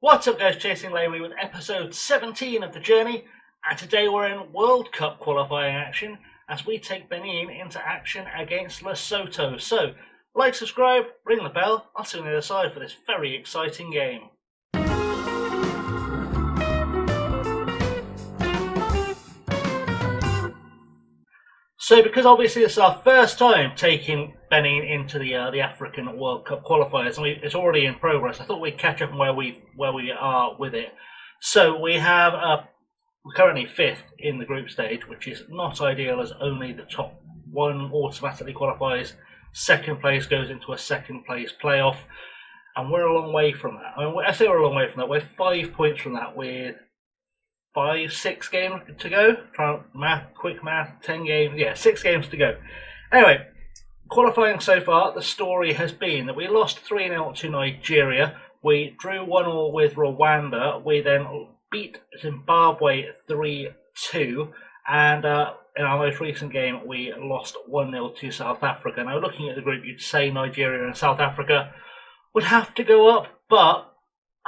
What's up guys, Chasing Laneway with episode 17 of the journey, and today we're in World Cup qualifying action as we take Benin into action against Lesotho. So, like, subscribe, ring the bell, I'll see you on the other side for this very exciting game. So, because obviously this is our first time taking Benin into the African World Cup qualifiers, and it's already in progress, I thought we'd catch up on where we are with it. So we have we're currently fifth in the group stage, which is not ideal, as only the top one automatically qualifies. Second place goes into a second place playoff, and we're a long way from that. I say we're a long way from that. We're 5 points from that with 6 games to go. Quick math, 10 games. Yeah, 6 games to go. Anyway, qualifying so far, the story has been that we lost 3-0 to Nigeria. We drew 1-1 with Rwanda. We then beat Zimbabwe 3-2. And in our most recent game, we lost 1-0 to South Africa. Now, looking at the group, you'd say Nigeria and South Africa would have to go up, but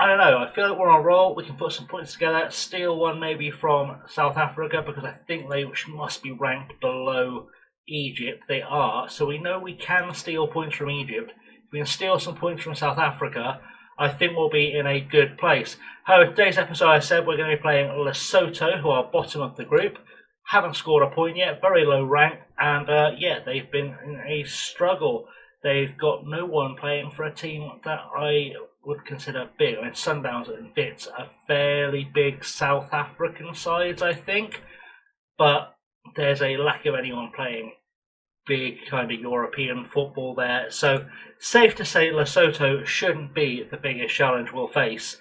I don't know, I feel like we're on a roll. We can put some points together, steal one maybe from South Africa, because I think they must be ranked below Egypt. They are, so we know we can steal points from Egypt. If we can steal some points from South Africa, I think we'll be in a good place. However, today's episode, I said we're going to be playing Lesotho, who are bottom of the group. Haven't scored a point yet, very low rank, and yeah, they've been in a struggle. They've got no one playing for a team that I would consider big. I mean, Sundowns and Bits are fairly big South African sides, I think, but there's a lack of anyone playing big kind of European football there. So, safe to say Lesotho shouldn't be the biggest challenge we'll face.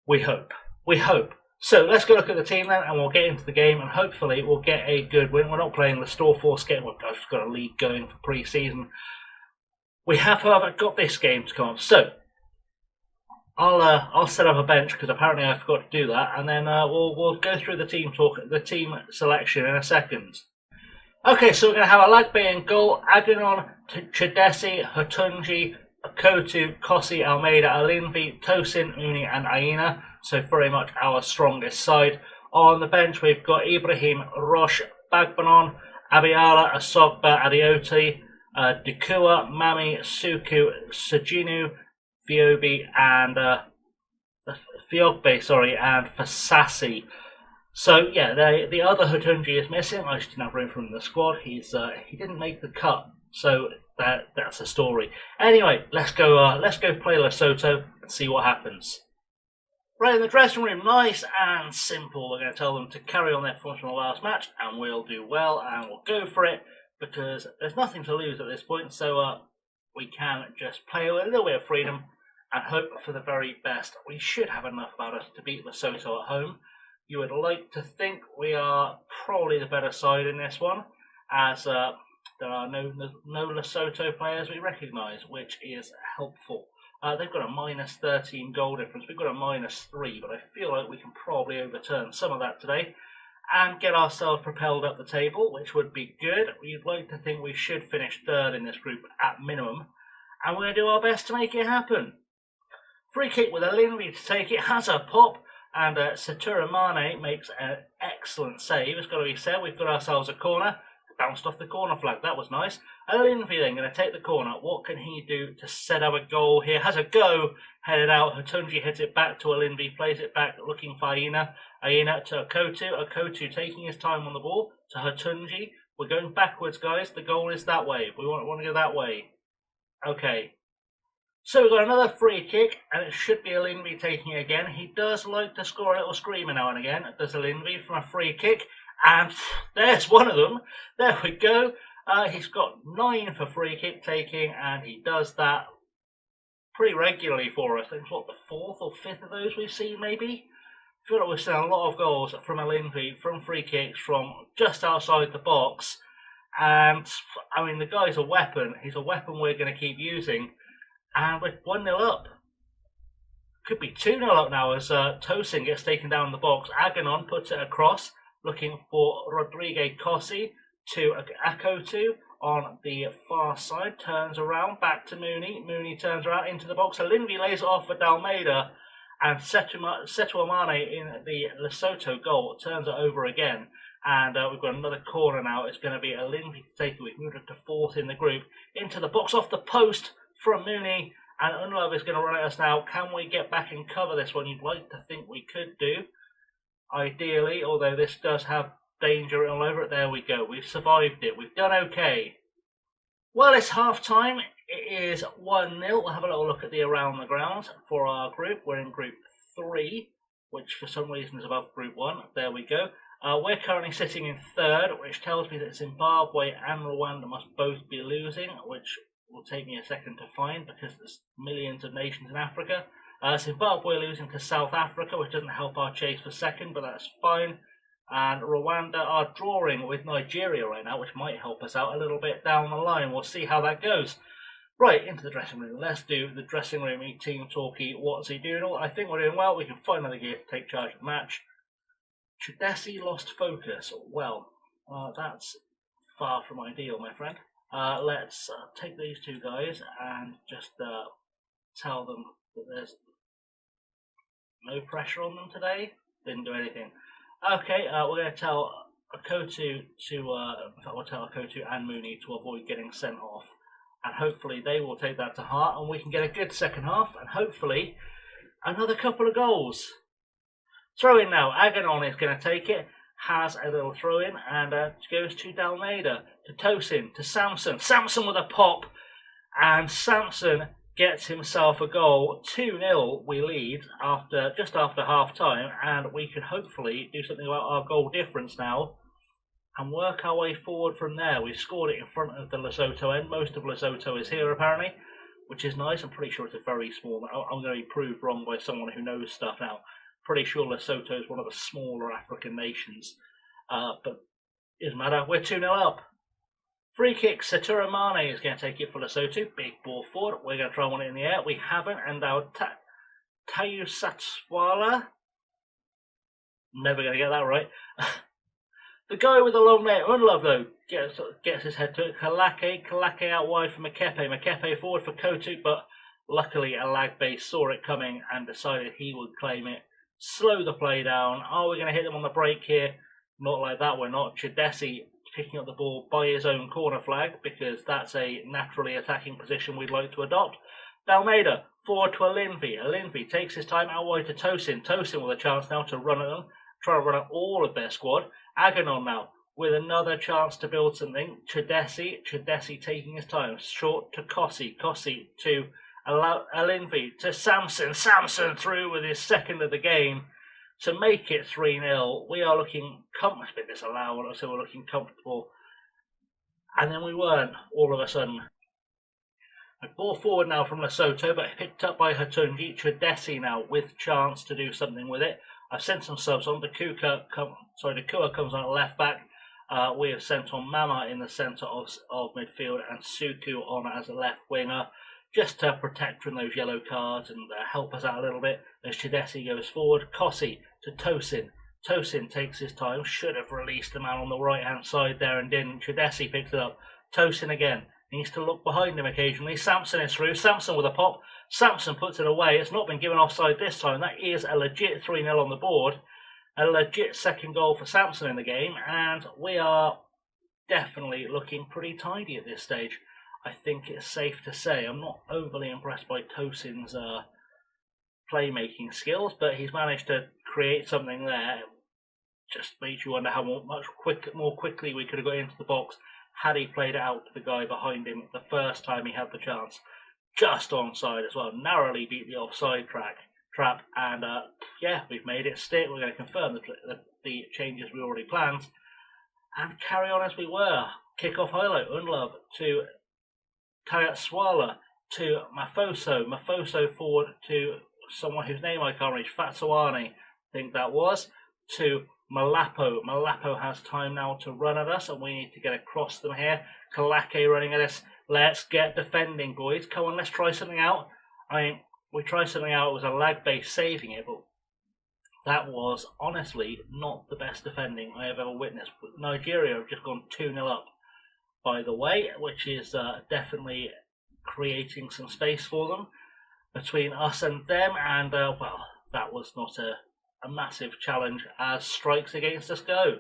We hope. We hope. So, let's go look at the team then, and we'll get into the game, and hopefully we'll get a good win. We're not playing the Store Force game. We've just got a league going for pre-season. We have, however, got this game to come. So, I'll set up a bench, because apparently I forgot to do that, and then we'll go through the team selection in a second. Okay, so we're going to have Alagbe in goal, Aganon, Chidesi, Hatunji, Kotu, Kossi, Almeida, Alinvi, Tosin, Uni, and Aina. So very much our strongest side. On the bench we've got Ibrahim, Roche, Bagbanon, Abiala, Asobba, Adioti, Dikua, Mami, Suku, Sajinu, Fiobi, and Fiogbe, and Fasasi. So yeah, the other Hatunji is missing. I just didn't have room for him in the squad. He didn't make the cut, so that's a story. Anyway, let's go play Lesotho and see what happens. Right, in the dressing room, nice and simple. We're going to tell them to carry on their performance from the last match, and we'll do well, and we'll go for it, because there's nothing to lose at this point, so we can just play with a little bit of freedom and hope for the very best. We should have enough about us to beat Lesotho at home. You would like to think we are probably the better side in this one, as there are no Lesotho players we recognise, which is helpful. They've got a minus 13 goal difference. We've got a minus 3, but I feel like we can probably overturn some of that today and get ourselves propelled up the table, which would be good. We'd like to think we should finish third in this group at minimum, and we're going to do our best to make it happen. Free kick with Alinvi to take it, has a pop, and Satura Mane makes an excellent save. It's got to be said, we've got ourselves a corner. Bounced off the corner flag, that was nice. Alinvi then going to take the corner. What can he do to set up a goal here? Has a go, headed out. Hatunji hits it back to Alinvi, plays it back, looking for Aina. Aina to Akotu. Akotu taking his time on the ball to Hatunji. We're going backwards, guys. The goal is that way. We want to go that way. Okay. So we've got another free kick, and it should be Alinvi taking it again. He does like to score a little screamer now and again. Does Alinvi from a free kick. And there's one of them. There we go. He's got 9 for free kick taking, and he does that pretty regularly for us. I think it's what, the 4th or 5th of those we've seen, maybe? I feel like we've seen a lot of goals from Alinvi, from free kicks, from just outside the box. And, I mean, the guy's a weapon. He's a weapon we're going to keep using. And we're 1-0 up. Could be 2-0 up now as Tosin gets taken down in the box. Aganon puts it across, looking for Rodrigue Kossi to Akotu on the far side. Turns around, back to Mooney. Mooney turns around into the box. Alinvi lays it off for Dalmeida. and Setu Amane in the Lesotho goal turns it over again. And we've got another corner now. It's going to be Alinvi to take it. We've moved up to fourth in the group. Into the box, off the post from Mooney. And Unlove is going to run at us now. Can we get back and cover this one? You'd like to think we could do. Ideally, although this does have danger all over it. There we go. We've survived it. We've done okay. Well, it's half time. It is 1-0. We'll have a little look at the around the grounds for our group. We're in group 3, which for some reason is above group 1. There we go. We're currently sitting in third, which tells me that Zimbabwe and Rwanda must both be losing, which will take me a second to find because there's millions of nations in Africa. Zimbabwe losing to South Africa, which doesn't help our chase for second, but that's fine. And Rwanda are drawing with Nigeria right now, which might help us out a little bit down the line. We'll see how that goes. Right, into the dressing room. Let's do the dressing room team talkie. What's he doing? I think we're doing well. We can find another gear to take charge of the match. Chudesi lost focus. Well, that's far from ideal, my friend. Let's take these two guys and just tell them that there's no pressure on them today. Didn't do anything. Okay, we're going to tell Akoto we'll tell Akoto and Mooney to avoid getting sent off. And hopefully they will take that to heart and we can get a good second half and hopefully another couple of goals. Throw in now. Aganon is going to take it. Has a little throw in and goes to Dalmeida, to Tosin, to Samson. Samson with a pop. And Samson gets himself a goal. 2-0 we lead just after half time. And we can hopefully do something about our goal difference now and work our way forward from there. We've scored it in front of the Lesotho end. Most of Lesotho is here apparently, which is nice. I'm pretty sure it's a very small. I'm going to be proved wrong by someone who knows stuff now. Pretty sure Lesotho is one of the smaller African nations, but it doesn't matter. We're 2-0 up. Free kick. Satura Mane is going to take it for Lesotho. Big ball forward. We're going to try one in the air. We haven't, and our Tayu Satswala. Never going to get that right. The guy with the long neck, Unlove though, gets his head to it. Kalake out wide for Makepe. Makepe forward for Kotu, but luckily Alagbe saw it coming and decided he would claim it. Slow the play down. Are we going to hit them on the break here? Not like that, we're not. Chidesi picking up the ball by his own corner flag because that's a naturally attacking position we'd like to adopt. Dalmeida forward to Alinvi. Alinvi takes his time out wide to Tosin. Tosin with a chance now to run at them. Try to run at all of their squad. Aganon now with another chance to build something. Chidesi taking his time. Short to Kossi. Kossi to Alinvi to Samson. Samson through with his second of the game to make it 3-0. We are looking comfortable. It's a bit disallowed, so we're looking comfortable. And then we weren't all of a sudden. A ball forward now from Lesotho, but picked up by Hatungi. Chidesi now with chance to do something with it. I've sent some subs on. Kua comes on at left back. We have sent on Mama in the centre of midfield and Suku on as a left winger, just to protect from those yellow cards and help us out a little bit. As Chidesi goes forward, Kossi to Tosin. Tosin takes his time. Should have released the man on the right hand side there and didn't. Chidesi picks it up. Tosin again. Needs to look behind him occasionally. Samson is through. Samson with a pop. Samson puts it away. It's not been given offside this time. That is a legit 3-0 on the board. A legit second goal for Samson in the game. And we are definitely looking pretty tidy at this stage. I think it's safe to say. I'm not overly impressed by Tosin's playmaking skills, but he's managed to create something there. Just makes you wonder how more quickly we could have got into the box had he played it out to the guy behind him the first time he had the chance. Just onside as well. Narrowly beat the offside trap. And yeah, we've made it stick. We're going to confirm the changes we already planned and carry on as we were. Kick-off highlight. Unlove to Tayatswala to Mafoso. Mafoso forward to someone whose name I can't reach. Fatsuani, I think that was. To Malapo. Malapo has time now to run at us, and we need to get across them here. Kalake running at us. Let's get defending, boys. Come on, let's try something out. I mean, we tried something out. It was a lag base saving it, but that was honestly not the best defending I have ever witnessed. Nigeria have just gone 2-0 up, by the way, which is definitely creating some space for them between us and them. And well, that was not a massive challenge as strikes against us go.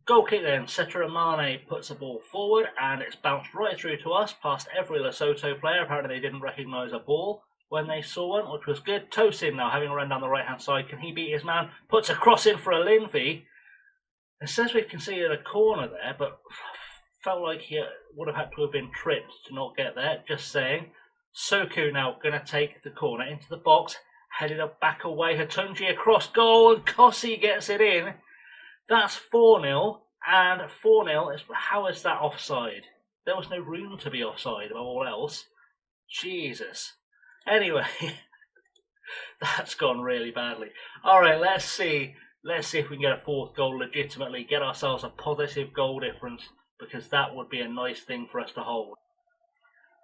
Goal kick then, Setra Mane puts the ball forward and it's bounced right through to us past every Lesotho player. Apparently they didn't recognise a ball when they saw one, which was good. Tosin now having a run down the right hand side. Can he beat his man? Puts a cross in for a Linvi. It says we've conceded a corner there, but felt like he would have had to have been tripped to not get there. Just saying. Soku now going to take the corner into the box. Headed up back away. Hatunji across goal and Kossi gets it in. That's 4-0, and 4-0 is, how is that offside? There was no room to be offside above all else. Jesus. Anyway, that's gone really badly. Alright, let's see if we can get a fourth goal legitimately, get ourselves a positive goal difference, because that would be a nice thing for us to hold.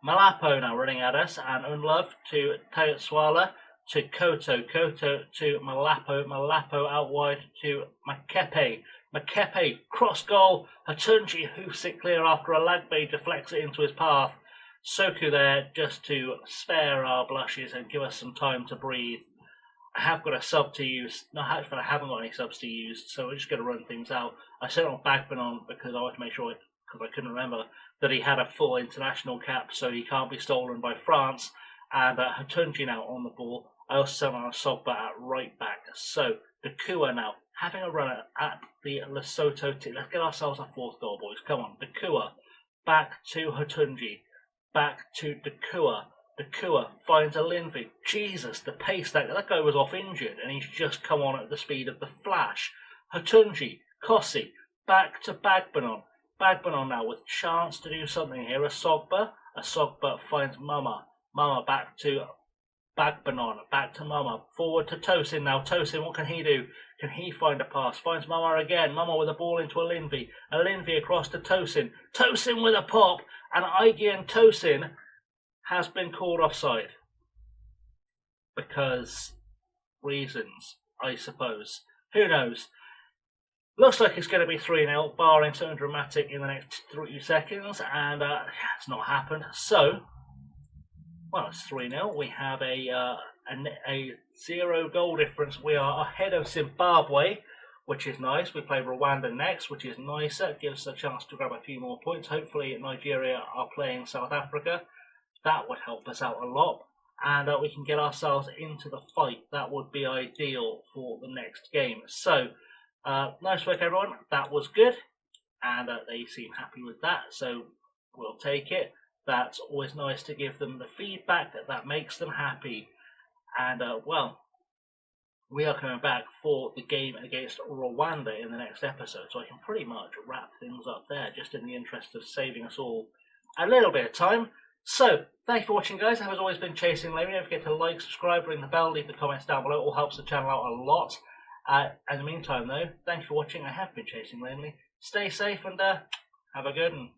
Malapo now running at us, and Unlove to Teotswala. To Koto to Malapo out wide to Makepe, cross goal, Hatunji hoofs it clear after a lag bait deflects it into his path. Soku there just to spare our blushes and give us some time to breathe. I have got a sub to use, no, actually I haven't got any subs to use, so we're just going to run things out. I set on Bagman on because I wanted to make sure, because I couldn't remember, that he had a full international cap, so he can't be stolen by France. And Hatunji now on the ball. I also sent on a Sogba at right back. So, Dakua now having a run at the Lesotho team. Let's get ourselves a fourth goal, boys. Come on. Dakua back to Hatunji. Back to Dakua. Dakua finds a Linvi. Jesus, the pace. That guy was off injured and he's just come on at the speed of the flash. Hatunji, Kossi, back to Bagbanon. Bagbanon now with chance to do something here. A Sogba finds Mama. Mama back to Bagbanon, back to Mama, forward to Tosin now. Tosin, what can he do? Can he find a pass? Finds Mama again. Mama with a ball into a Linvi. A Linvi across to Tosin. Tosin with a pop, and Aigian Tosin has been called offside. Because reasons, I suppose. Who knows? Looks like it's going to be 3-0, barring something dramatic in the next 3 seconds, and it's not happened. So, well, it's 3-0. We have a 0 goal difference. We are ahead of Zimbabwe, which is nice. We play Rwanda next, which is nicer. It gives us a chance to grab a few more points. Hopefully Nigeria are playing South Africa. That would help us out a lot. And we can get ourselves into the fight. That would be ideal for the next game. So, nice work, everyone. That was good. And they seem happy with that. So, we'll take it. That's always nice to give them the feedback that makes them happy. And, well, we are coming back for the game against Rwanda in the next episode. So I can pretty much wrap things up there, just in the interest of saving us all a little bit of time. So, thanks for watching, guys. I've always been Chasing Lamy. Don't forget to like, subscribe, ring the bell, leave the comments down below. It all helps the channel out a lot. In the meantime, though, thanks for watching. I have been Chasing Lamy. Stay safe and have a good one.